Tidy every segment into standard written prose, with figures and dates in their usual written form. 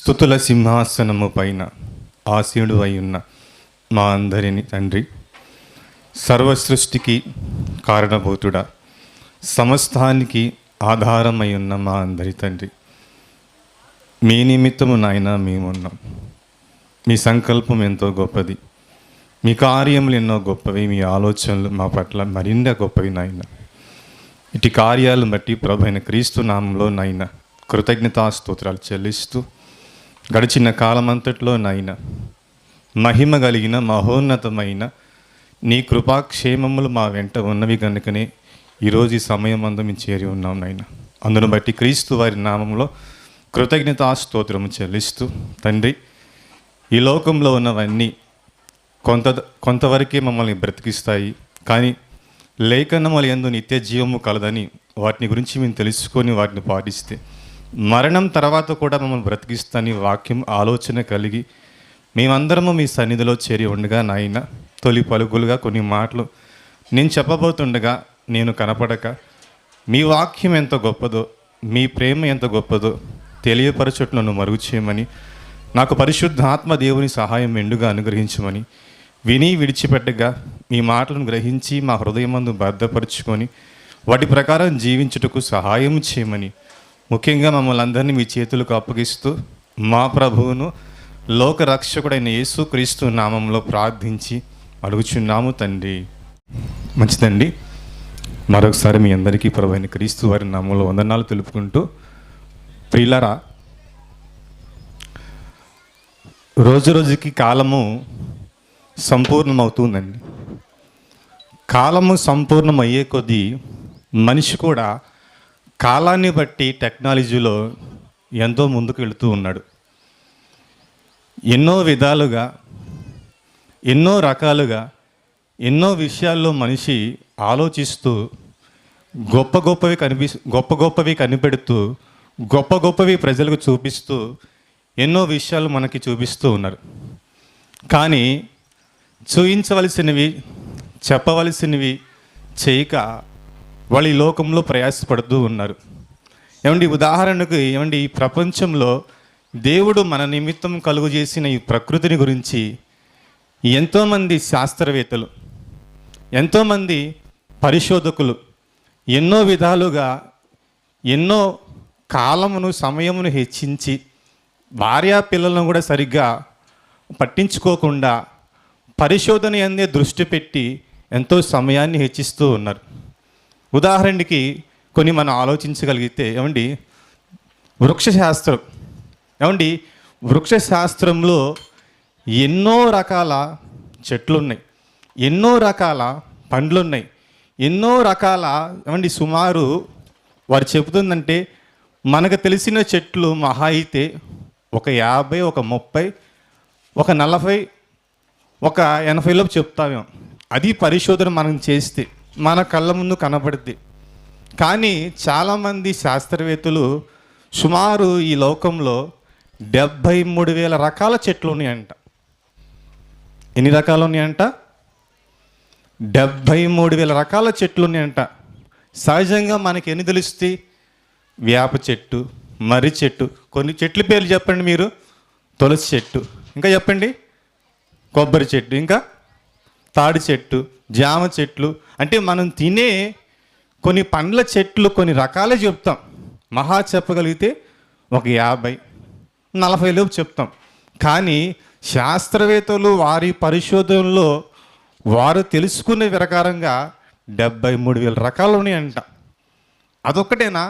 స్తుతుల సింహాసనము పైన ఆసీనుడు అయి ఉన్న మా అందరిని తండ్రి, సర్వసృష్టికి కారణభూతుడా, సమస్తానికి ఆధారమై ఉన్న మా అందరి తండ్రి, మీ నిమిత్తము నాయన మేమున్నాం. మీ సంకల్పం ఎంతో గొప్పది, మీ కార్యములు ఎన్నో గొప్పవి, మీ ఆలోచనలు మా పట్ల మరింత గొప్పవి నాయన. ఇటు కార్యాలను బట్టి ప్రభు అయిన క్రీస్తు నామంలో నాయన కృతజ్ఞతాస్తోత్రాలు చెల్లిస్తూ గడిచిన కాలమంతట్లో నాయన మహిమ కలిగిన మహోన్నతమైన నీ కృపాక్షేమములు మా వెంట ఉన్నవి కనుకనే ఈరోజు ఈ సమయం అందు మేము చేరి ఉన్నాం నాయన. అందును బట్టి క్రీస్తు వారి నామంలో కృతజ్ఞతాస్తోత్రము చెల్లిస్తూ తండ్రి, ఈ లోకంలో ఉన్నవన్నీ కొంతవరకే మమ్మల్ని బ్రతికిస్తాయి, కానీ లేఖనముల యందు నిత్య జీవము కలదని వాటిని గురించి మేము తెలుసుకొని వాటిని పాటిస్తే మరణం తర్వాత కూడా మమ్మల్ని బ్రతికిస్తాని వాక్యం ఆలోచన కలిగి మేమందరము మీ సన్నిధిలో చేరి ఉండగా నాయన, తొలి పలుకులుగా కొన్ని మాటలు నేను చెప్పబోతుండగా నేను కనపడక మీ వాక్యం ఎంత గొప్పదో, మీ ప్రేమ ఎంత గొప్పదో తెలియపరచుట నన్ను మరుగు చేయమని, నాకు పరిశుద్ధాత్మ దేవుని సహాయం మెండుగా అనుగ్రహించమని, విని విడిచిపెట్టగా మీ మాటలను గ్రహించి మా హృదయమందు భద్రపరుచుకొని వాటి ప్రకారం జీవించుటకు సహాయం చేయమని, ముఖ్యంగా మమ్మల్ని అందరినీ మీ చేతులకు అప్పగిస్తూ మా ప్రభువును లోక రక్షకుడైన యేసుక్రీస్తు నామంలో ప్రార్థించి అడుగుచున్నాము తండ్రి. మంచిదండి. మరొకసారి మీ అందరికీ ప్రభు అయిన క్రీస్తు వారి నామంలో వందనాలు తెలుపుకుంటూ, ప్రియులారా, రోజు రోజుకి కాలము సంపూర్ణమవుతుందండి. కాలము సంపూర్ణమయ్యే కొద్దీ మనిషి కూడా కాలాన్ని బట్టి టెక్నాలజీలో ఎంతో ముందుకు వెళుతూ ఉన్నాడు. ఎన్నో విధాలుగా, ఎన్నో రకాలుగా, ఎన్నో విషయాల్లో మనిషి ఆలోచిస్తూ గొప్ప గొప్పవి కనిపెడుతూ గొప్ప గొప్పవి ప్రజలకు చూపిస్తూ ఎన్నో విషయాలు మనకి చూపిస్తూ ఉన్నారు. కానీ చూయించవలసినవి, చెప్పవలసినవి చేయక వాళ్ళు ఈ లోకంలో ప్రయాసపడుతూ ఉన్నారు. ఏమండి, ఉదాహరణకు ఏమండి, ఈ ప్రపంచంలో దేవుడు మన నిమిత్తం కలుగు చేసిన ఈ ప్రకృతిని గురించి ఎంతోమంది శాస్త్రవేత్తలు, ఎంతోమంది పరిశోధకులు ఎన్నో విధాలుగా ఎన్నో కాలమును సమయమును హెచ్చించి భార్యా పిల్లలను కూడా సరిగ్గా పట్టించుకోకుండా పరిశోధన అందే దృష్టి పెట్టి ఎంతో సమయాన్ని హెచ్చిస్తూ ఉన్నారు. ఉదాహరణకి కొన్ని మనం ఆలోచించగలిగితే ఏమండి, వృక్షశాస్త్రం, ఏమండి, వృక్షశాస్త్రంలో ఎన్నో రకాల చెట్లు ఉన్నాయి, ఎన్నో రకాల పండ్లు ఉన్నాయి, ఎన్నో రకాల, ఏమండి, సుమారు వారు చెబుతుందంటే మనకు తెలిసిన చెట్లు మహా అయితే ఒక 50, ఒక 30, ఒక 40, ఒక 80 చెప్తామేమో. అది పరిశోధన మనం చేస్తే మన కళ్ళ ముందు కనబడుద్ది. కానీ చాలామంది శాస్త్రవేత్తలు సుమారు ఈ లోకంలో 73,000 రకాల చెట్లు ఉన్నాయంట. ఎన్ని రకాలు ఉన్నాయంట? 73,000 రకాల చెట్లు ఉన్నాయంట. సహజంగా మనకి ఎన్ని తెలుస్తాయి? వేప చెట్టు, మర్రి చెట్టు, కొన్ని చెట్ల పేర్లు చెప్పండి మీరు. తులసి చెట్టు, ఇంకా చెప్పండి, కొబ్బరి చెట్టు, ఇంకా తాడి చెట్టు, జామ చెట్లు, అంటే మనం తినే కొన్ని పండ్ల చెట్లు కొన్ని రకాలే చెప్తాం. మహా చెప్పగలిగితే ఒక 50, 40 చెప్తాం. కానీ శాస్త్రవేత్తలు వారి పరిశోధనలో వారు తెలుసుకునే ప్రకారంగా 73,000 రకాలు ఉన్నాయంట. అదొక్కటేనా?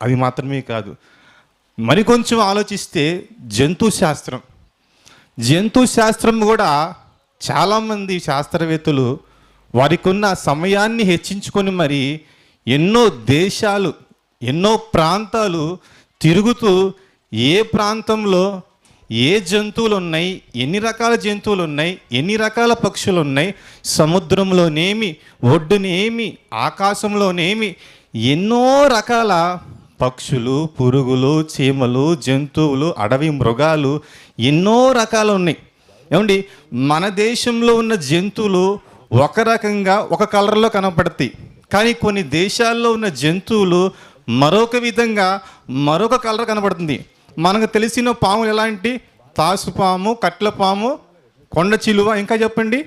అది మాత్రమే కాదు. మరికొంచెం ఆలోచిస్తే జంతు శాస్త్రం కూడా చాలామంది శాస్త్రవేత్తలు వారికి ఉన్న సమయాన్ని హెచ్చించుకొని మరి ఎన్నో దేశాలు, ఎన్నో ప్రాంతాలు తిరుగుతూ ఏ ప్రాంతంలో ఏ జంతువులు ఉన్నాయి, ఎన్ని రకాల జంతువులు ఉన్నాయి, ఎన్ని రకాల పక్షులు ఉన్నాయి, సముద్రంలోనేమి, ఒడ్డునేమి, ఆకాశంలోనేమి ఎన్నో రకాల పక్షులు, పురుగులు, చీమలు, జంతువులు, అడవి మృగాలు ఎన్నో రకాలు ఉన్నాయి. ఏమండి, మన దేశంలో ఉన్న జంతువులు ఒక రకంగా ఒక కలర్లో కనపడతాయి, కానీ కొన్ని దేశాల్లో ఉన్న జంతువులు మరొక విధంగా మరొక కలర్ కనబడుతుంది. మనకు తెలిసిన పాములు ఎలాంటి? తాసుపాము, కట్లపాము, కొండ చిలువ, ఇంకా చెప్పండి,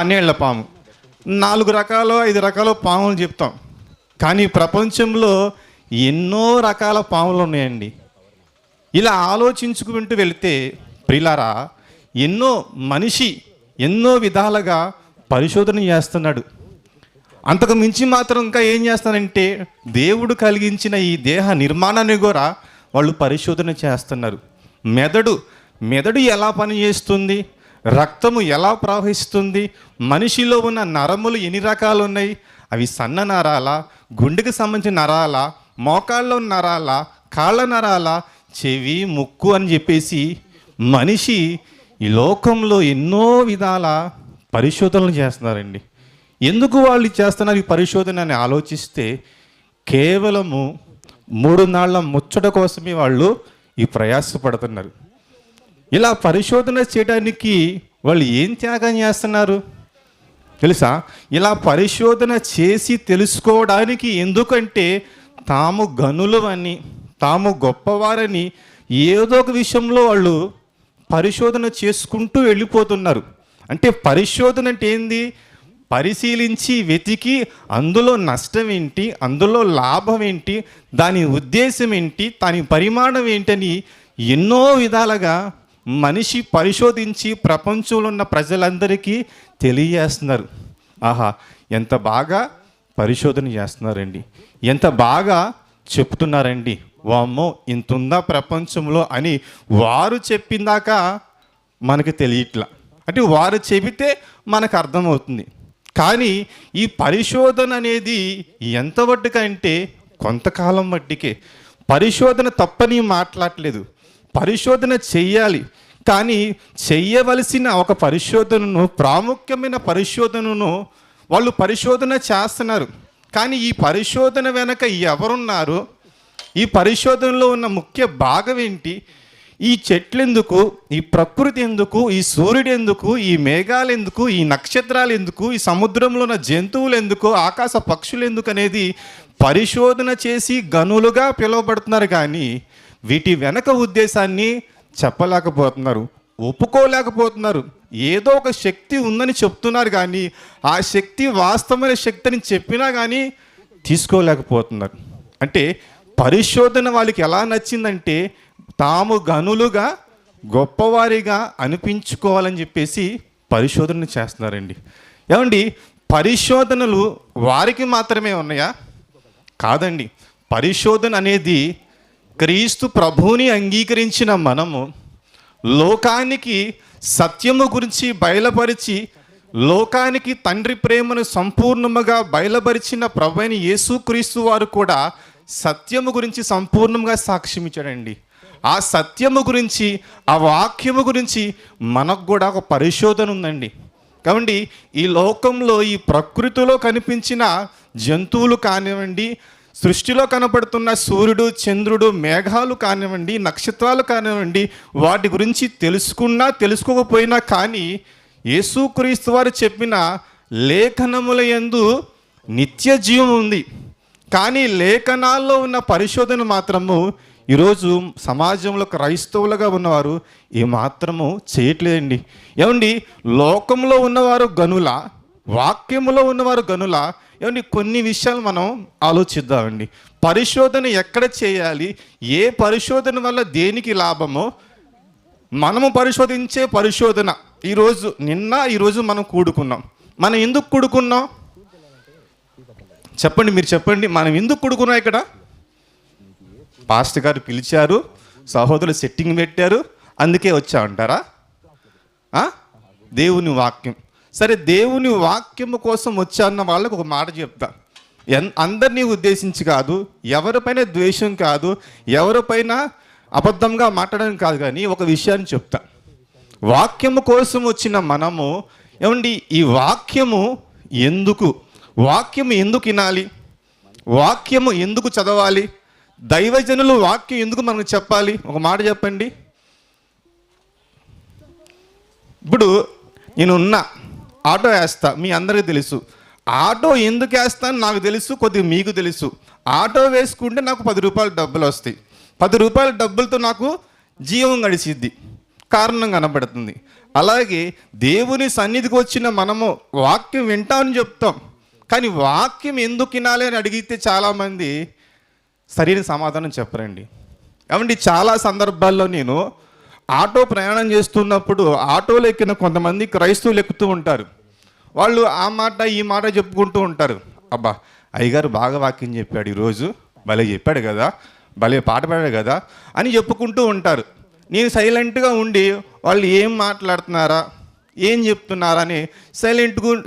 నీళ్ల పాము. 4 రకాలు 5 రకాల పాములు చెప్తాం. కానీ ప్రపంచంలో ఎన్నో రకాల పాములు ఉన్నాయండి. ఇలా ఆలోచించుకుంటూ వెళితే ప్రియులారా, మనిషి ఎన్నో విధాలుగా పరిశోధన చేస్తున్నాడు. అంతకు మించి మాత్రం ఇంకా ఏం చేస్తానంటే, దేవుడు కలిగించిన ఈ దేహ నిర్మాణాన్ని కూడా వాళ్ళు పరిశోధన చేస్తున్నారు. మెదడు ఎలా పనిచేస్తుంది, రక్తము ఎలా ప్రవహిస్తుంది, మనిషిలో ఉన్న నరములు ఎన్ని రకాలు ఉన్నాయి, అవి సన్న నరాలా, గుండెకి సంబంధించిన నరాలా, మోకాళ్ళలో నరాలా, కాళ్ళ నరాలా, చెవి, ముక్కు అని చెప్పేసి మనిషి ఈ లోకంలో ఎన్నో విధాల పరిశోధనలు చేస్తున్నారండి. ఎందుకు వాళ్ళు చేస్తున్నారు ఈ పరిశోధన అని ఆలోచిస్తే, కేవలము 3 నాళ్ళ ముచ్చట కోసమే వాళ్ళు ఈ ప్రయాసపడుతున్నారు. ఇలా పరిశోధన చేయడానికి వాళ్ళు ఏం త్యాగం చేస్తున్నారు తెలుసా? ఇలా పరిశోధన చేసి తెలుసుకోవడానికి, ఎందుకంటే తాము గనులవని, తాము గొప్పవారని ఏదో ఒక విషయంలో వాళ్ళు పరిశోధన చేసుకుంటూ వెళ్ళిపోతున్నారు. అంటే పరిశోధన అంటే ఏంది? పరిశీలించి వెతికి అందులో నష్టం ఏంటి, అందులో లాభం ఏంటి, దాని ఉద్దేశం ఏంటి, దాని పరిమాణం ఏంటని ఎన్నో విధాలుగా మనిషి పరిశోధించి ప్రపంచంలో ఉన్న ప్రజలందరికీ తెలియజేస్తున్నారు. ఆహా, ఎంత బాగా పరిశోధన చేస్తున్నారండి, ఎంత బాగా చెప్తున్నారండి, వామ్మో ఇంతుందా ప్రపంచంలో అని వారు చెప్పిందాక మనకి తెలియట్లా. అంటే వారు చెబితే మనకు అర్థమవుతుంది. కానీ ఈ పరిశోధన అనేది ఎంత మట్టుకంటే కొంతకాలం మట్టికే. పరిశోధన తప్పని మాట్లాడలేదు, పరిశోధన చెయ్యాలి. కానీ చెయ్యవలసిన ఒక పరిశోధనను, ప్రాముఖ్యమైన పరిశోధనను వాళ్ళు పరిశోధన చేస్తున్నారు. కానీ ఈ పరిశోధన వెనక ఎవరున్నారు, ఈ పరిశోధనలో ఉన్న ముఖ్య భాగం ఏంటి, ఈ చెట్లు ఎందుకు, ఈ ప్రకృతి ఎందుకు, ఈ సూర్యుడు ఎందుకు, ఈ మేఘాలు ఎందుకు, ఈ నక్షత్రాలు ఎందుకు, ఈ సముద్రంలో ఉన్న జంతువులు ఎందుకు, ఆకాశ పక్షులు ఎందుకు అనేది పరిశోధన చేసి గనులుగా పిలువబడుతున్నారు. కానీ వీటి వెనక ఉద్దేశాన్ని చెప్పలేకపోతున్నారు, ఒప్పుకోలేకపోతున్నారు. ఏదో ఒక శక్తి ఉందని చెప్తున్నారు, కానీ ఆ శక్తి వాస్తవమైన శక్తి అని చెప్పినా కానీ తీసుకోలేకపోతున్నారు. అంటే పరిశోధన వాళ్ళకి ఎలా నచ్చిందంటే, తాము గనులుగా గొప్పవారిగా అనిపించుకోవాలని చెప్పేసి పరిశోధన చేస్తున్నారండి. ఏమండి, పరిశోధనలు వారికి మాత్రమే ఉన్నాయా? కాదండి. పరిశోధన అనేది క్రీస్తు ప్రభువుని అంగీకరించిన మనము లోకానికి సత్యము గురించి బయలుపరిచి, లోకానికి తండ్రి ప్రేమను సంపూర్ణముగా బయలుపరిచిన ప్రభువైన యేసుక్రీస్తు వారు కూడా సత్యము గురించి సంపూర్ణంగా సాక్ష్యం ఇచ్చాడండి. ఆ సత్యము గురించి, ఆ వాక్యము గురించి మనకు కూడా ఒక పరిశోధన ఉందండి. కాబట్టి ఈ లోకంలో, ఈ ప్రకృతిలో కనిపించిన జంతువులు కానివ్వండి, సృష్టిలో కనపడుతున్న సూర్యుడు, చంద్రుడు, మేఘాలు కానివ్వండి, నక్షత్రాలు కానివ్వండి, వాటి గురించి తెలుసుకున్నా తెలుసుకోకపోయినా కానీ యేసుక్రీస్తు వారు చెప్పిన లేఖనముల యందు నిత్య జీవం ఉంది. కానీ లేఖనాల్లో ఉన్న పరిశోధన మాత్రము ఈరోజు సమాజంలో క్రైస్తవులుగా ఉన్నవారు ఏమాత్రము చేయట్లేదండి. ఏమండి, లోకంలో ఉన్నవారు గనుల, వాక్యములో ఉన్నవారు గనుల. ఏమండి, కొన్ని విషయాలు మనం ఆలోచిద్దామండి. పరిశోధన ఎక్కడ చేయాలి, ఏ పరిశోధన వల్ల దేనికి లాభమో మనము పరిశోధించే పరిశోధన. ఈరోజు మనం కూడుకున్నాం. మనం ఎందుకు కూడుకున్నాం చెప్పండి, మీరు చెప్పండి. మనం ఎందుకు కూడుకున్నాం? ఇక్కడ పాస్టర్ గారు పిలిచారు, సహోదరులు సెట్టింగ్ పెట్టారు, అందుకే వచ్చా అంటారా? దేవుని వాక్యం. సరే, దేవుని వాక్యము కోసం వచ్చాన్న వాళ్ళకు ఒక మాట చెప్తా. అందరినీ ఉద్దేశించి కాదు, ఎవరిపైన ద్వేషం కాదు, ఎవరిపైన అబద్ధంగా మాట్లాడడం కాదు, కానీ ఒక విషయాన్ని చెప్తా. వాక్యము కోసం వచ్చిన మనము, ఏమండి, ఈ వాక్యము ఎందుకు వినాలి, వాక్యము ఎందుకు చదవాలి, దైవజనులు వాక్యం ఎందుకు మనకు చెప్పాలి? ఒక మాట చెప్పండి. ఇప్పుడు నేనున్న ఆటో వేస్తా, మీ అందరికీ తెలుసు. ఆటో ఎందుకు వేస్తాను నాకు తెలుసు, కొద్దిగా మీకు తెలుసు. ఆటో వేసుకుంటే నాకు 10 రూపాయలు డబ్బులు వస్తాయి. 10 రూపాయల డబ్బులతో నాకు జీవం గడిచిద్ది, కారణం కనబడుతుంది. అలాగే దేవుని సన్నిధికి వచ్చిన మనము వాక్యం వింటామని చెప్తాం, కానీ వాక్యం ఎందుకు వినాలి అని అడిగితే చాలామంది సరైన సమాధానం చెప్పరండి. ఏమండి, చాలా సందర్భాల్లో నేను ఆటో ప్రయాణం చేస్తున్నప్పుడు ఆటోలో ఎక్కిన కొంతమంది క్రైస్తవులు ఎక్కుతూ ఉంటారు. వాళ్ళు ఆ మాట ఈ మాట చెప్పుకుంటూ ఉంటారు. అబ్బా, అయ్యగారు బాగా వాక్యం చెప్పాడు ఈరోజు, భలే చెప్పాడు కదా, భలే పాట పాడాడు కదా అని చెప్పుకుంటూ ఉంటారు. నేను సైలెంట్గా ఉండి వాళ్ళు ఏం మాట్లాడుతున్నారా, ఏం చెప్తున్నారా అని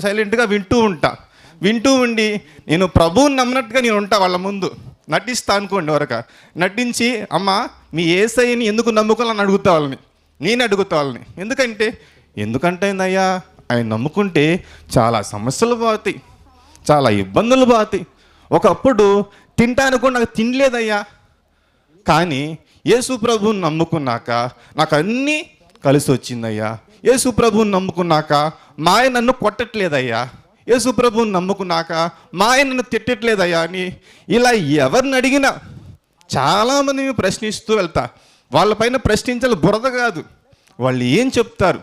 సైలెంట్గా వింటూ ఉండి నేను ప్రభువుని నమ్మినట్టుగా నేను ఉంటా. వాళ్ళ ముందు నటిస్తా అనుకోండి, వరకు నటించి అమ్మ మీ యేసయ్యని ఎందుకు నమ్ముకోవాలని అడుగుతా వాళ్ళని. నేను అడుగుతా వాళ్ళని. ఎందుకంటే అయ్యా ఆయన నమ్ముకుంటే చాలా సమస్యలు పోతాయి, చాలా ఇబ్బందులు పోతాయి. ఒకప్పుడు తింటాను కూడా నాకు తినలేదయ్యా, కానీ యేసు ప్రభువుని నమ్ముకున్నాక నాకు అన్నీ కలిసి వచ్చిందయ్యా. యేసు ప్రభువుని నమ్ముకున్నాక మా ఆయన నన్ను కొట్టట్లేదయ్యా, యేసు ప్రభువుని నమ్ముకున్నాక మా ఆయన నన్ను తిట్టట్లేదయ్యా అని ఇలా ఎవరిని అడిగినా చాలామంది ప్రశ్నిస్తూ వెళ్తా. వాళ్ళపైన ప్రశ్నించాలి, బురద కాదు. వాళ్ళు ఏం చెప్తారు,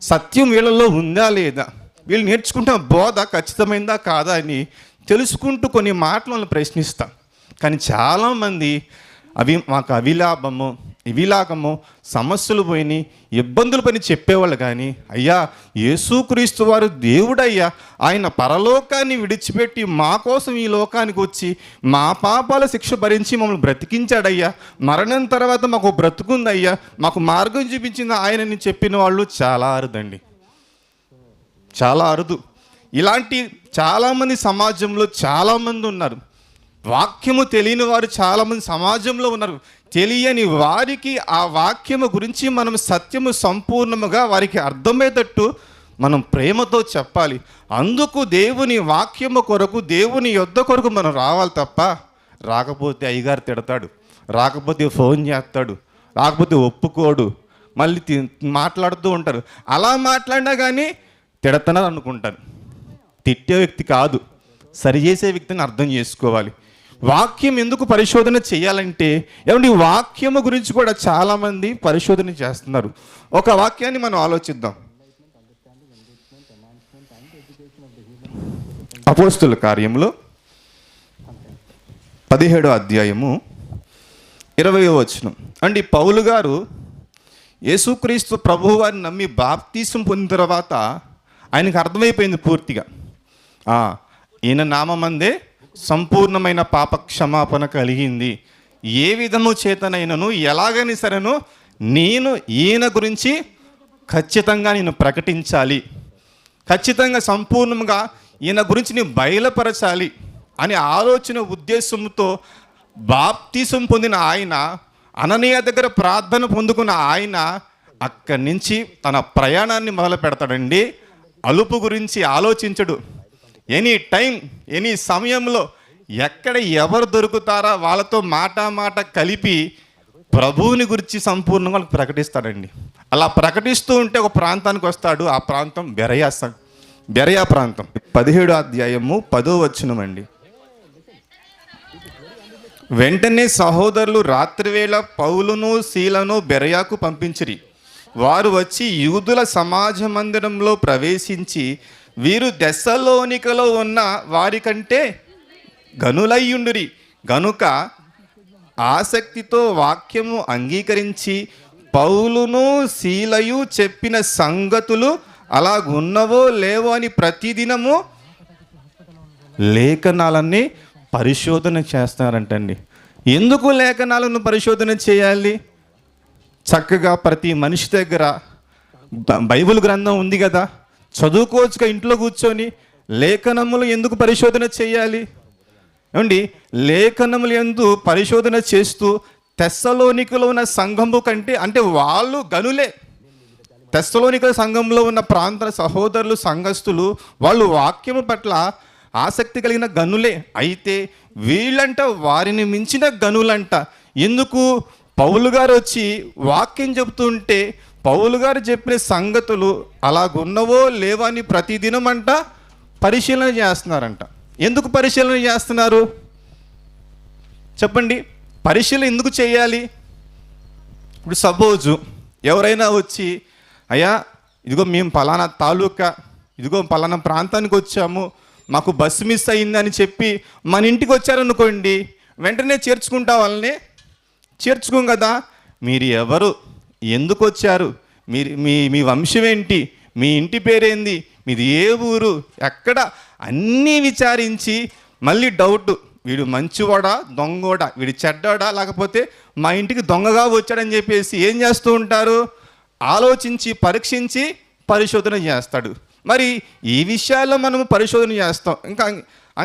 సత్యం వీళ్ళల్లో ఉందా లేదా, వీళ్ళు నేర్చుకుంటున్న బోధ ఖచ్చితమైందా కాదా అని తెలుసుకుంటూ కొన్ని మాటలను ప్రశ్నిస్తా. కానీ చాలామంది మాకు ఇవిలాగము సమస్యలు పోయినాయి, ఇబ్బందులు పని చెప్పేవాళ్ళు. కానీ అయ్యా యేసుక్రీస్తు వారు దేవుడయ్యా, ఆయన పరలోకాన్ని విడిచిపెట్టి మా కోసం ఈ లోకానికి వచ్చి మా పాపాల శిక్ష భరించి మమ్మల్ని బ్రతికించాడయ్యా, మరణం తర్వాత మాకు బ్రతుకుందయ్యా, మాకు మార్గం చూపించింది ఆయనని చెప్పిన వాళ్ళు చాలా అరుదండి, చాలా అరుదు. ఇలాంటి చాలామంది సమాజంలో చాలామంది ఉన్నారు. వాక్యము తెలియని వారు చాలామంది సమాజంలో ఉన్నారు. తెలియని వారికి ఆ వాక్యము గురించి మనం సత్యము సంపూర్ణముగా వారికి అర్థమయ్యేటట్టు మనం ప్రేమతో చెప్పాలి. అందుకు దేవుని వాక్యము కొరకు, దేవుని యొద్ద కొరకు మనం రావాలి తప్ప, రాకపోతే అయ్యగారు తిడతాడు, రాకపోతే ఫోన్ చేస్తాడు, రాకపోతే ఒప్పుకోడు, మళ్ళీ మాట్లాడుతూ ఉంటారు. అలా మాట్లాడినా కానీ తిడతన్నారు అనుకుంటాను. తిట్టే వ్యక్తి కాదు, సరిచేసే వ్యక్తిని అర్థం చేసుకోవాలి. వాక్యం ఎందుకు పరిశోధన చేయాలంటే, ఏమంటే వాక్యము గురించి కూడా చాలామంది పరిశోధన చేస్తున్నారు. ఒక వాక్యాన్ని మనం ఆలోచిద్దాం. అపోస్తుల కార్యములో 17వ అధ్యాయము 20వ వచనం అండి. పౌలు గారు యేసుక్రీస్తు ప్రభువు వారిని నమ్మి బాప్తీసం పొందిన తర్వాత ఆయనకు అర్థమైపోయింది పూర్తిగా, ఈయన నామమందే సంపూర్ణమైన పాప క్షమాపణ కలిగింది. ఏ విధము చేతనైనను ఎలాగని సరేను నేను ఈయన గురించి ఖచ్చితంగా నేను ప్రకటించాలి, ఖచ్చితంగా సంపూర్ణంగా ఈయన గురించి నేను బయలుపరచాలి అనే ఆలోచన ఉద్దేశంతో బాప్తీసం పొందిన ఆయన, అననీయ దగ్గర ప్రార్థన పొందుకున్న ఆయన అక్కడి నుంచి తన ప్రయాణాన్ని మొదలు పెడతాడండి. అలుపు గురించి ఆలోచించడు. ఎనీ టైం, ఎనీ సమయంలో ఎక్కడ ఎవరు దొరుకుతారా వాళ్ళతో మాట కలిపి ప్రభువుని గురించి సంపూర్ణంగా ప్రకటిస్తాడండి. అలా ప్రకటిస్తూ ఉంటే ఒక ప్రాంతానికి వస్తాడు. ఆ ప్రాంతం బెరయా ప్రాంతం. 17వ అధ్యాయము 10వ వచనం అండి. వెంటనే సహోదరులు రాత్రివేళ పౌలును సీలను బెరయాకు పంపించిరి. వారు వచ్చి యూదుల సమాజ మందిరంలో ప్రవేశించి, వీరు దెస్సలోనికలో ఉన్న వారికంటే గనులయ్యుండిరి గనుక ఆసక్తితో వాక్యము అంగీకరించి పౌలును సీలయు చెప్పిన సంగతులు అలాగున్నవో లేవో అని ప్రతిదినము లేఖనాలన్నీ పరిశోధన చేస్తారంటండి. ఎందుకు లేఖనాలను పరిశోధన చేయాలి? చక్కగా ప్రతి మనిషి దగ్గర బైబిల్ గ్రంథం ఉంది కదా, చదువుకోవచ్చుగా ఇంట్లో కూర్చొని. లేఖనములు ఎందుకు పరిశోధన చేయాలి? ఏమండి, లేఖనములు ఎందు పరిశోధన చేస్తూ తెస్సలోనికలో ఉన్న సంఘము కంటే, అంటే వాళ్ళు గనులే, తెస్సలోనిక సంఘంలో ఉన్న ప్రాంత సహోదరులు సంఘస్థులు వాళ్ళు వాక్యము పట్ల ఆసక్తి కలిగిన గనులే. అయితే వీళ్ళంట వారిని మించిన గనులంట. ఎందుకు? పౌలు గారు వచ్చి వాక్యం చెబుతుంటే పౌలు గారు చెప్పిన సంగతులు అలాగున్నవో లేవో అని ప్రతిదినం అంట పరిశీలన చేస్తున్నారంట. ఎందుకు పరిశీలన చేస్తున్నారు చెప్పండి? పరిశీలన ఎందుకు చేయాలి? ఇప్పుడు సపోజు ఎవరైనా వచ్చి, అయ్యా ఇదిగో మేము పలానా తాలూకా, ఇదిగో పలానా ప్రాంతానికి వచ్చాము, మాకు బస్సు మిస్ అయిందని చెప్పి మన ఇంటికి వచ్చారనుకోండి, వెంటనే చేర్చుకుంటా వాళ్ళని చేర్చుకోం కదా. మీరు ఎవరు, ఎందుకు వచ్చారు, మీ వంశం ఏంటి, మీ ఇంటి పేరేంది, మీది ఏ ఊరు, ఎక్కడ, అన్నీ విచారించి మళ్ళీ డౌట్, వీడు మంచివాడా దొంగోడా, వీడు చెడ్డాడా, లేకపోతే మా ఇంటికి దొంగగా వచ్చాడని చెప్పేసి ఏం చేస్తూ ఉంటారు? ఆలోచించి పరీక్షించి పరిశోధన చేస్తాడు. మరి ఈ విషయాల్లో మనము పరిశోధన చేస్తాం.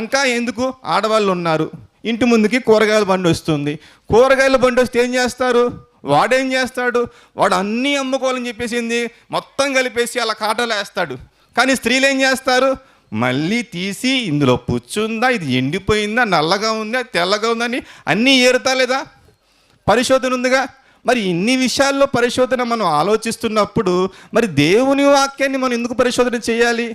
ఇంకా ఎందుకు? ఆడవాళ్ళు ఉన్నారు, ఇంటి ముందుకి కూరగాయల బండి వస్తుంది, కూరగాయల బండి వస్తే ఏం చేస్తారు? వాడేం చేస్తాడు? వాడు అన్నీ అమ్ముకోవాలని చెప్పేసింది మొత్తం కలిపేసి అలా కాటలు వేస్తాడు. కానీ స్త్రీలు ఏం చేస్తారు? మళ్ళీ తీసి ఇందులో పుచ్చుందా, ఇది ఎండిపోయిందా, నల్లగా ఉందా, తెల్లగా ఉందని అన్నీ ఏరుతా లేదా? పరిశోధన ఉందిగా. మరి ఇన్ని విషయాల్లో పరిశోధన మనం ఆలోచిస్తున్నప్పుడు మరి దేవుని వాక్యాన్ని మనం ఎందుకు పరిశోధన చేయాలి?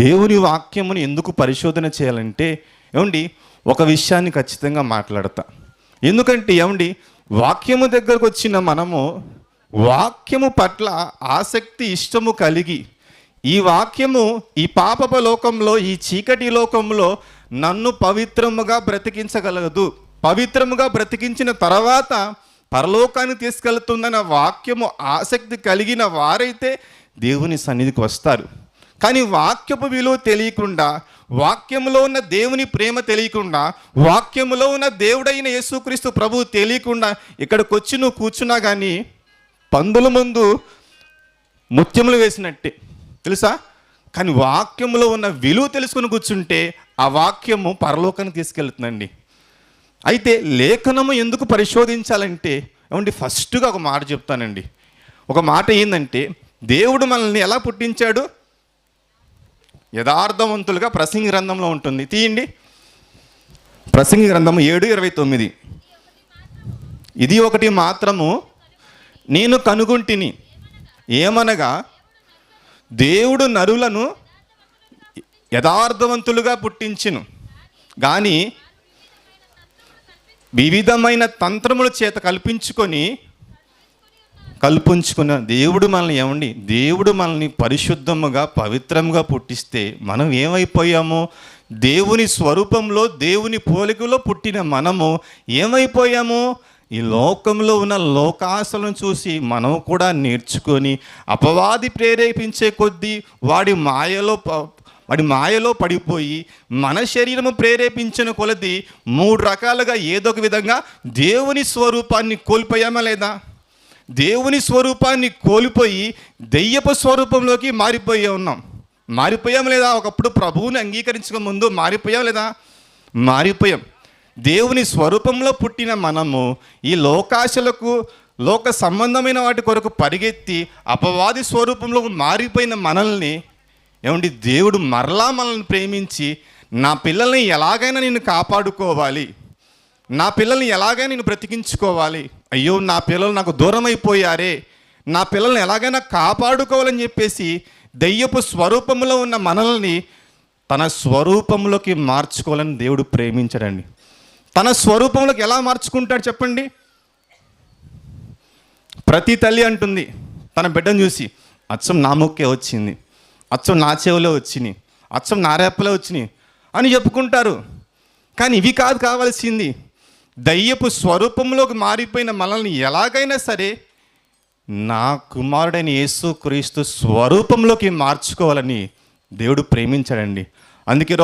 దేవుని వాక్యమును ఎందుకు పరిశోధన చేయాలంటే ఏమండి, ఒక విషయాన్ని ఖచ్చితంగా మాట్లాడతా. ఎందుకంటే ఏమండి, వాక్యము దగ్గరకు వచ్చిన మనము వాక్యము పట్ల ఆసక్తి ఇష్టము కలిగి, ఈ వాక్యము ఈ పాపపు లోకంలో, ఈ చీకటి లోకంలో నన్ను పవిత్రముగా బ్రతికించగలదు, పవిత్రముగా బ్రతికించిన తర్వాత పరలోకాన్ని తీసుకెళ్తుందన్న వాక్యము ఆసక్తి కలిగిన వారైతే దేవుని సన్నిధికి వస్తారు. కానీ వాక్యపు విలువ తెలియకుండా, వాక్యములో ఉన్న దేవుని ప్రేమ తెలియకుండా, వాక్యములో ఉన్న దేవుడైన యేసుక్రీస్తు ప్రభువు తెలియకుండా ఇక్కడికి వచ్చి నువ్వు కూర్చున్నా కానీ పందుల ముందు ముత్యములు వేసినట్టే, తెలుసా? కానీ వాక్యములో ఉన్న విలువ తెలుసుకుని కూర్చుంటే ఆ వాక్యము పరలోకాన్ని తీసుకెళ్తుందండి. అయితే లేఖనము ఎందుకు పరిశోధించాలంటే ఏమండి, ఫస్ట్గా ఒక మాట చెప్తానండి. ఒక మాట ఏంటంటే, దేవుడు మనల్ని ఎలా పుట్టించాడు? యథార్థవంతులుగా. ప్రసంగి గ్రంథంలో ఉంటుంది, తీయండి. ప్రసంగి గ్రంథము 7:29. ఇది ఒకటి మాత్రము నేను కనుగొంటిని, ఏమనగా దేవుడు నరులను యథార్థవంతులుగా పుట్టించును, కానీ వివిధమైన తంత్రముల చేత కల్పించుకున్న దేవుడు మనల్ని ఏమండి, దేవుడు మనల్ని పరిశుద్ధముగా పవిత్రముగా పుట్టిస్తే మనం ఏమైపోయాము? దేవుని స్వరూపంలో, దేవుని పోలికలో పుట్టిన మనము ఏమైపోయాము? ఈ లోకంలో ఉన్న లోకాశలను చూసి మనం కూడా నేర్చుకొని అపవాది ప్రేరేపించే కొద్దీ వాడి మాయలో పడిపోయి మన శరీరము ప్రేరేపించిన కొలది 3 రకాలుగా ఏదో ఒక విధంగా దేవుని స్వరూపాన్ని కోల్పోయామా లేదా? దేవుని స్వరూపాన్ని కోల్పోయి దెయ్యపు స్వరూపంలోకి మారిపోయాం లేదా? ఒకప్పుడు ప్రభువుని అంగీకరించక ముందు మారిపోయాం లేదా? మారిపోయాం. దేవుని స్వరూపంలో పుట్టిన మనము ఈ లోకాశలకు, లోక సంబంధమైన వాటి కొరకు పరిగెత్తి అపవాది స్వరూపంలో మారిపోయిన మనల్ని ఏమండి, దేవుడు మరలా మనల్ని ప్రేమించి నా పిల్లల్ని ఎలాగైనా నేను కాపాడుకోవాలి, నా పిల్లల్ని ఎలాగైనా నేను బ్రతికించుకోవాలి, అయ్యో నా పిల్లలు నాకు దూరం అయిపోయారే, నా పిల్లల్ని ఎలాగైనా కాపాడుకోవాలని చెప్పేసి దెయ్యపు స్వరూపంలో ఉన్న మనల్ని తన స్వరూపంలోకి మార్చుకోవాలని దేవుడు ప్రేమించాడండి. తన స్వరూపంలోకి ఎలా మార్చుకుంటాడు చెప్పండి? ప్రతి తల్లి అంటుంది తన బిడ్డను చూసి, అచ్చం నా ముక్కే వచ్చింది, అచ్చం నా చెవులో వచ్చినాయి, అచ్చం నా రేపలో వచ్చినాయి అని చెప్పుకుంటారు. కానీ ఇవి కాదు కావాల్సింది. దయ్యపు స్వరూపంలోకి మారిపోయిన మనల్ని ఎలాగైనా సరే నా కుమారుడైన యేసుక్రీస్తు స్వరూపంలోకి మార్చుకోవాలని దేవుడు ప్రేమించాడండి. అందుకే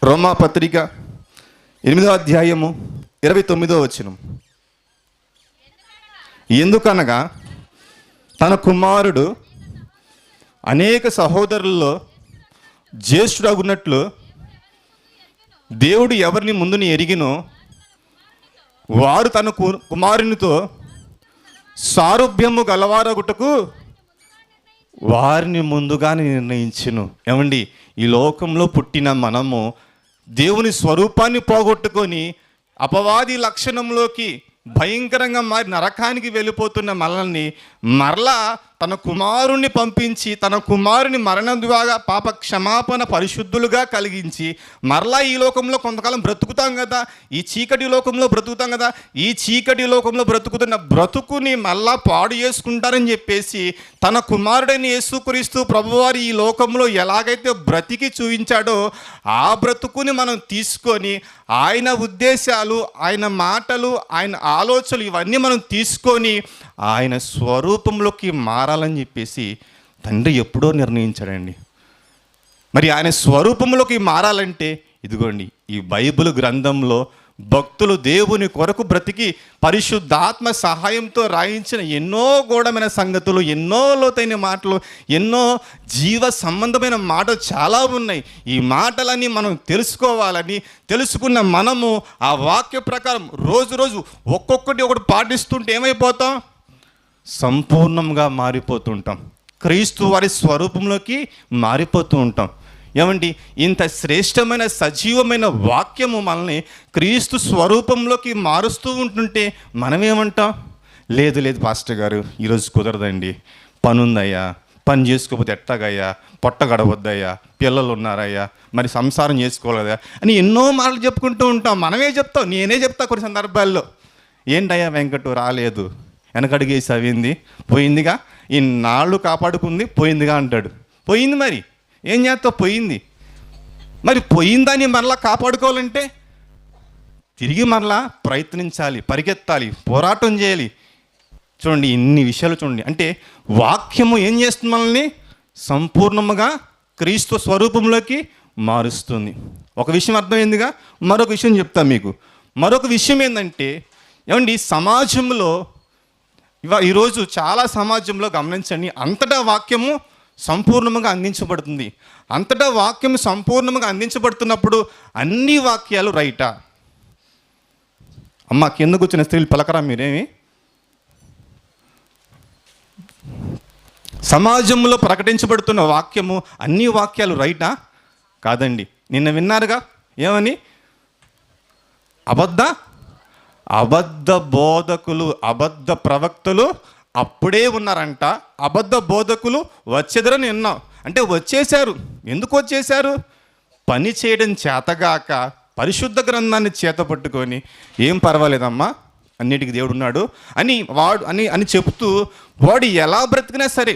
రోమాపత్రిక 8వ అధ్యాయము 29వ వచనం. ఎందుకనగా తన కుమారుడు అనేక సహోదరుల్లో జ్యేష్ఠుడగున్నట్లు దేవుడు ఎవరిని ముందుని ఎరిగినో వారు తన కుమారునితో సారూప్యము గలవారగుటకు వారిని ముందుగానే నిర్ణయించును. ఏమండి, ఈ లోకంలో పుట్టిన మనము దేవుని స్వరూపాన్ని పోగొట్టుకొని అపవాది లక్షణంలోకి, భయంకరంగా మారి నరకానికి వెళ్ళిపోతున్న మనల్ని మరలా తన కుమారుణ్ణి పంపించి తన కుమారుని మరణం ద్వారా పాప క్షమాపణ పరిశుద్ధులుగా కలిగించి మరలా ఈ లోకంలో కొంతకాలం బ్రతుకుతాం కదా, ఈ చీకటి లోకంలో బ్రతుకుతాం కదా, ఈ చీకటి లోకంలో బ్రతుకుతున్న బ్రతుకుని మళ్ళా పాడు చేసుకుంటారని చెప్పేసి తన కుమారుడైన యేసుక్రీస్తు ప్రభువారు ఈ లోకంలో ఎలాగైతే బ్రతికి చూపించాడో ఆ బ్రతుకుని మనం తీసుకొని ఆయన ఉద్దేశాలు, ఆయన మాటలు, ఆయన ఆలోచనలు ఇవన్నీ మనం తీసుకొని ఆయన స్వరూపంలోకి మారాలని చెప్పేసి తండ్రి ఎప్పుడో నిర్ణయించాడండి. మరి ఆయన స్వరూపంలోకి మారాలంటే ఇదిగోండి ఈ బైబిల్ గ్రంథంలో భక్తులు దేవుని కొరకు బ్రతికి పరిశుద్ధాత్మ సహాయంతో రాయించిన ఎన్నో గూఢమైన సంగతులు, ఎన్నో లోతైన మాటలు, ఎన్నో జీవ సంబంధమైన మాటలు చాలా ఉన్నాయి. ఈ మాటలన్నీ మనం తెలుసుకోవాలని తెలుసుకున్న మనము ఆ వాక్య ప్రకారం రోజు ఒక్కొక్కటి పాటిస్తుంటే ఏమైపోతాం? సంపూర్ణంగా మారిపోతుంటాం. క్రీస్తు వారి స్వరూపంలోకి మారిపోతూ ఉంటాం. ఏమండి, ఇంత శ్రేష్టమైన సజీవమైన వాక్యము మనల్ని క్రీస్తు స్వరూపంలోకి మారుస్తూ ఉంటుంటే మనమేమంటాం? లేదు పాస్టర్ గారు ఈరోజు కుదరదండి, పని ఉందయ్యా, పని చేసుకోకపోతే ఎట్టాగయ్యా, పొట్ట గడవద్దయ్యా, పిల్లలు ఉన్నారయ్యా, మరి సంసారం చేసుకోలేదా అని ఎన్నో మాటలు చెప్పుకుంటూ ఉంటాం. మనమే చెప్తాం, నేనే చెప్తా కొన్ని సందర్భాల్లో. ఏంటయ్యా వెంకటు రాలేదు, వెనకడిగేసి అవింది, పోయిందిగా, ఈ నాళ్ళు కాపాడుకుంది పోయిందిగా అంటాడు. పోయింది, మరి ఏం చేస్తావు? పోయింది. మరి పోయిందని మరలా కాపాడుకోవాలంటే తిరిగి మరలా ప్రయత్నించాలి, పరిగెత్తాలి, పోరాటం చేయాలి. చూడండి ఇన్ని విషయాలు చూడండి. అంటే వాక్యము ఏం చేస్తుంది? మనల్ని సంపూర్ణముగా క్రీస్తు స్వరూపంలోకి మారుస్తుంది. ఒక విషయం అర్థమైందిగా. మరొక విషయం చెప్తాను మీకు. మరొక విషయం ఏంటంటే, ఏమండి సమాజంలో ఈరోజు చాలా సమాజంలో గమనించండి, అంతటా వాక్యము సంపూర్ణంగా అందించబడుతుంది. అంతటా వాక్యం సంపూర్ణంగా అందించబడుతున్నప్పుడు అన్ని వాక్యాలు రైటా? అమ్మ కింద కూర్చున్న స్త్రీలు పలకరా మీరేమి? సమాజంలో ప్రకటించబడుతున్న వాక్యము అన్ని వాక్యాలు రైటా? కాదండి. నిన్న విన్నారుగా ఏమని? అబద్ధ బోధకులు, అబద్ధ ప్రవక్తలు అప్పుడే ఉన్నారంట. అబద్ధ బోధకులు వచ్చేదరని విన్నాం. అంటే వచ్చేశారు. ఎందుకు వచ్చేశారు? పని చేయడం చేతగాక పరిశుద్ధ గ్రంథాన్ని చేత పట్టుకొని ఏం పర్వాలేదమ్మా, అన్నిటికీ దేవుడు ఉన్నాడు అని చెప్తూ వాడు ఎలా బ్రతికినా సరే,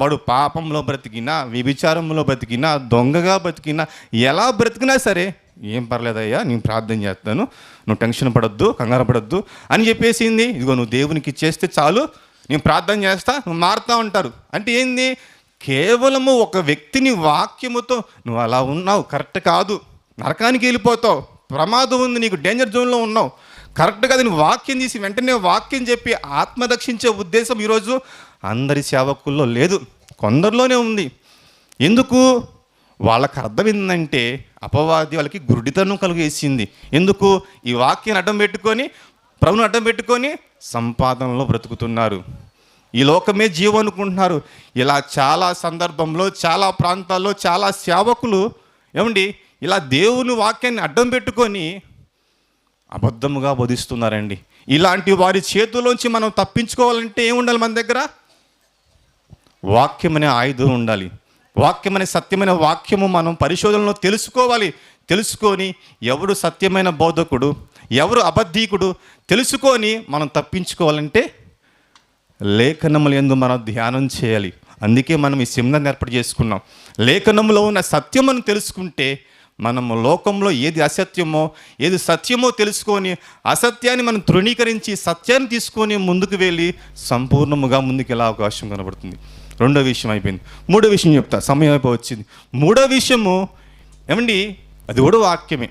వాడు పాపంలో బ్రతికినా, వ్యభిచారంలో బ్రతికినా, దొంగగా బ్రతికినా, ఎలా బ్రతికినా సరే ఏం పర్లేదయ్యా, నేను ప్రార్థన చేస్తాను, నువ్వు టెన్షన్ పడొద్దు, కంగారు పడొద్దు అని చెప్పేసింది. ఇదిగో నువ్వు దేవునికి ఇచ్చేస్తే చాలు, నేను ప్రార్థన చేస్తా, నువ్వు మారుతా ఉంటారు. అంటే ఏంది? కేవలము ఒక వ్యక్తిని వాక్యముతో నువ్వు అలా ఉన్నావు, కరెక్ట్ కాదు, నరకానికి వెళ్ళిపోతావు, ప్రమాదం ఉంది, నీకు డేంజర్ జోన్లో ఉన్నావు, కరెక్ట్ కాదు, నువ్వు వాక్యం తీసి వెంటనే వాక్యం చెప్పి ఆత్మరక్షించే ఉద్దేశం ఈరోజు అందరి సేవకుల్లో లేదు, కొందరిలోనే ఉంది. ఎందుకు? వాళ్ళకి అర్థం ఏంటంటే అపవాది వాళ్ళకి గురుడితనం కలుగేసింది. ఎందుకు? ఈ వాక్యాన్ని అడ్డం పెట్టుకొని, ప్రభుని అడ్డం పెట్టుకొని సంపాదనలో బ్రతుకుతున్నారు, ఈ లోకమే జీవం అనుకుంటున్నారు. ఇలా చాలా సందర్భంలో, చాలా ప్రాంతాల్లో చాలా సేవకులు ఏమండి ఇలా దేవుని వాక్యాన్ని అడ్డం పెట్టుకొని అబద్ధముగా బోధిస్తున్నారండి. ఇలాంటి వారి చేతుల్లోంచి మనం తప్పించుకోవాలంటే ఏముండాలి? మన దగ్గర వాక్యం అనే ఆయుధం ఉండాలి. వాక్యం అనే సత్యమైన వాక్యము మనం పరిశోధనలో తెలుసుకోవాలి. తెలుసుకొని ఎవడు సత్యమైన బోధకుడు, ఎవరు అబద్ధీకుడు తెలుసుకొని మనం తప్పించుకోవాలంటే లేఖనముల యందు మనం ధ్యానం చేయాలి. అందుకే మనం ఈ సెమినార్ని ఏర్పాటు చేసుకున్నాం. లేఖనంలో ఉన్న సత్యం మనం తెలుసుకుంటే మనము లోకంలో ఏది అసత్యమో ఏది సత్యమో తెలుసుకొని అసత్యాన్ని మనం తృణీకరించి సత్యాన్ని తీసుకొని ముందుకు వెళ్ళి సంపూర్ణముగా ముందుకు వెళ్ళే అవకాశం కనబడుతుంది. రెండో విషయం అయిపోయింది. మూడో విషయం చెప్తా, సమయం అయిపోవచ్చింది. మూడో విషయము ఏమండి, అది కూడా వాక్యమే.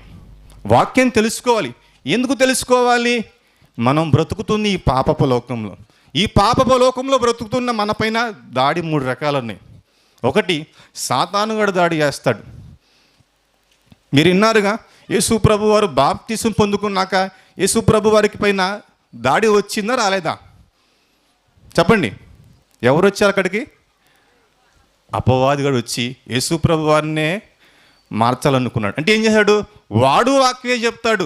వాక్యం తెలుసుకోవాలి. ఎందుకు తెలుసుకోవాలి? మనం బ్రతుకుతుంది ఈ పాపపు లోకంలో. ఈ పాపపు లోకంలో బ్రతుకుతున్న మన పైన దాడి 3 రకాలు ఉన్నాయి. ఒకటి, సాతానుగాడు దాడి చేస్తాడు. మీరు విన్నారుగా, యేసు ప్రభు వారు బాప్తిసం పొందుకున్నాక యేసు ప్రభు వారికి పైన దాడి వచ్చిందా రాలేదా? చెప్పండి. ఎవరు వచ్చారు అక్కడికి? అపవాదిగాడు వచ్చి యేసు ప్రభు వారినే మార్చాలనుకున్నాడు. అంటే ఏం చేశాడు? వాడు వాక్యమే చెప్తాడు,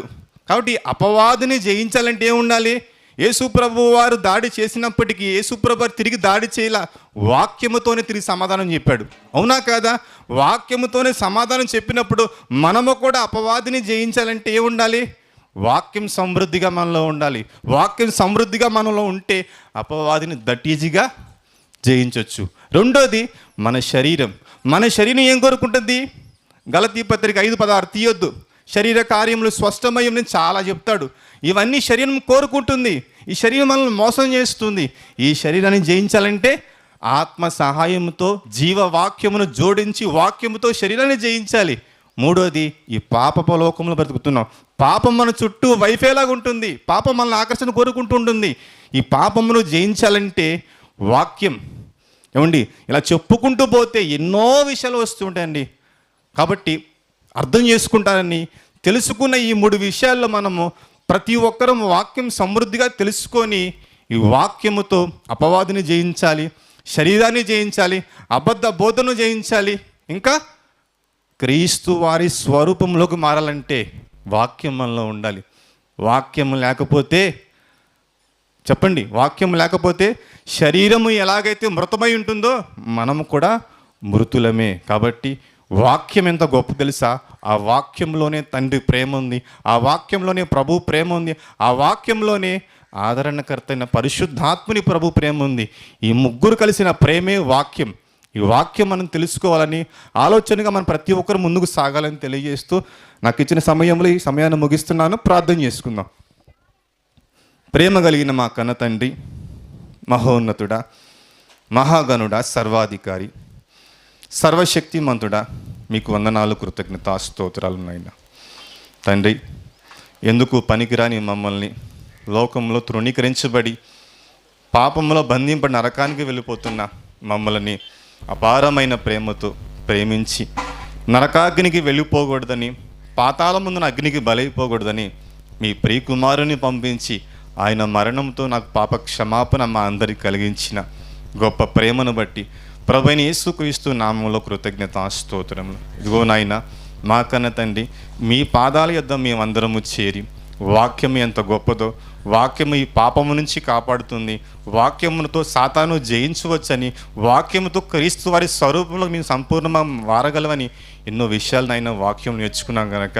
కాబట్టి అపవాదిని జయించాలంటే ఏముండాలి? యేసుప్రభు వారు దాడి చేసినప్పటికీ యేసుప్రభు వారు తిరిగి దాడి చేయాల, వాక్యముతోనే తిరిగి సమాధానం చెప్పాడు. అవునా కాదా? వాక్యముతోనే సమాధానం చెప్పినప్పుడు మనము కూడా అపవాదిని జయించాలంటే ఏముండాలి? వాక్యం సమృద్ధిగా మనలో ఉండాలి. వాక్యం సమృద్ధిగా మనలో ఉంటే అపవాదిని దట్ ఈజీగా జయించవచ్చు. రెండోది మన శరీరం. మన శరీరం ఏం కోరుకుంటుంది? గలతీ పత్రిక 5:16 తీయొద్దు. శరీర కార్యములు స్పష్టమయ్యని చాలా చెప్తాడు. ఇవన్నీ శరీరం కోరుకుంటుంది. ఈ శరీరం మనల్ని మోసం చేస్తుంది. ఈ శరీరాన్ని జయించాలంటే ఆత్మ సహాయంతో జీవవాక్యమును జోడించి వాక్యముతో శరీరాన్ని జయించాలి. మూడోది, ఈ పాపపు లోకంలో బ్రతుకుతున్నాం. పాపం మన చుట్టూ వైఫైలాగా ఉంటుంది. పాపం మనల్ని ఆకర్షణ కోరుకుంటూ ఉంటుంది. ఈ పాపమును జయించాలంటే వాక్యం. ఏమండి, ఇలా చెప్పుకుంటూ పోతే ఎన్నో విషయాలు వస్తుంటాయండి. కాబట్టి అర్థం చేసుకుంటారని తెలుసుకున్న ఈ 3 విషయాల్లో మనము ప్రతి ఒక్కరం వాక్యం సమృద్ధిగా తెలుసుకొని ఈ వాక్యముతో అపవాదిని జయించాలి, శరీరాన్ని జయించాలి, అబద్ధ బోధను జయించాలి. ఇంకా క్రీస్తు వారి స్వరూపంలోకి మారాలంటే వాక్యం మనలో ఉండాలి. వాక్యం లేకపోతే చెప్పండి, వాక్యం లేకపోతే శరీరము ఎలాగైతే మృతమై ఉంటుందో మనము కూడా మృతులమే. కాబట్టి వాక్యం ఎంత గొప్ప తెలుసా? ఆ వాక్యంలోనే తండ్రి ప్రేమ ఉంది, ఆ వాక్యంలోనే ప్రభు ప్రేమ ఉంది, ఆ వాక్యంలోనే ఆదరణకర్త అయిన పరిశుద్ధాత్ముని ప్రభు ప్రేమ ఉంది. ఈ ముగ్గురు కలిసిన ప్రేమే వాక్యం. ఈ వాక్యం మనం తెలుసుకోవాలని ఆలోచనగా మనం ప్రతి ఒక్కరు ముందుకు సాగాలని తెలియజేస్తూ నాకు ఇచ్చిన సమయంలో ఈ సమయాన్ని ముగిస్తున్నాను. ప్రార్థన చేసుకుందాం. ప్రేమ కలిగిన మా కన్న తండ్రి, మహోన్నతుడా, మహాగణుడా, సర్వాధికారి, సర్వశక్తిమంతుడా, మీకు వందనాలు, కృతజ్ఞత, స్తోత్రాలు నాయనా. తండ్రి, ఎందుకు పనికిరాని మమ్మల్ని లోకంలో తృణీకరించబడి పాపంలో బంధింపడి నరకానికి వెళ్ళిపోతున్న మమ్మల్ని అపారమైన ప్రేమతో ప్రేమించి నరకాగ్నికి వెళ్ళిపోకూడదని, పాతాళముందున అగ్నికి బలైపోకూడదని మీ ప్రియకుమారుని పంపించి ఆయన మరణంతో నాకు పాప క్షమాపణ మా అందరికి కలిగించిన గొప్ప ప్రేమను బట్టి ప్రభువైన యేసుక్రీస్తు నామంలో కృతజ్ఞత, స్తోత్రములు. ఇదిగో నాయన, మా కన్న తండ్రి, మీ పాదాల యొద్ద మేమందరము చేరి వాక్యము ఎంత గొప్పదో, వాక్యము ఈ పాపము నుంచి కాపాడుతుంది, వాక్యముతో సాతాను జయించవచ్చని, వాక్యముతో క్రీస్తు వారి స్వరూపంలో మేము సంపూర్ణంగా వారగలవని ఎన్నో విషయాలు నాయన వాక్యం నేర్చుకున్నాం కనుక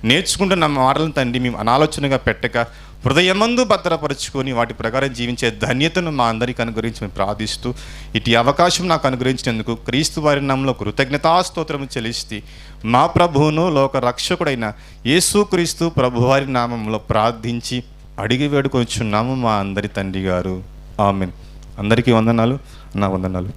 నేర్చుకుంటున్న మాటలను తండ్రి మేము అనాలోచనగా పెట్టక హృదయమందు భద్రపరుచుకొని వాటి ప్రకారం జీవించే ధన్యతను మా అందరికీ అనుగ్రహించి మేము ప్రార్థిస్తూ ఇటు అవకాశం నాకు అనుగ్రహించినందుకు క్రీస్తు వారి నామంలో కృతజ్ఞతాస్తోత్రము చెల్లిస్తూ మా ప్రభువును లోక రక్షకుడైన యేసుక్రీస్తు ప్రభువారి నామంలో ప్రార్థించి అడిగి వేడుకొచ్చున్నాము మా అందరి తండ్రి గారు. ఆమేన్. అందరికీ వందనాలు. నా వందనాలు.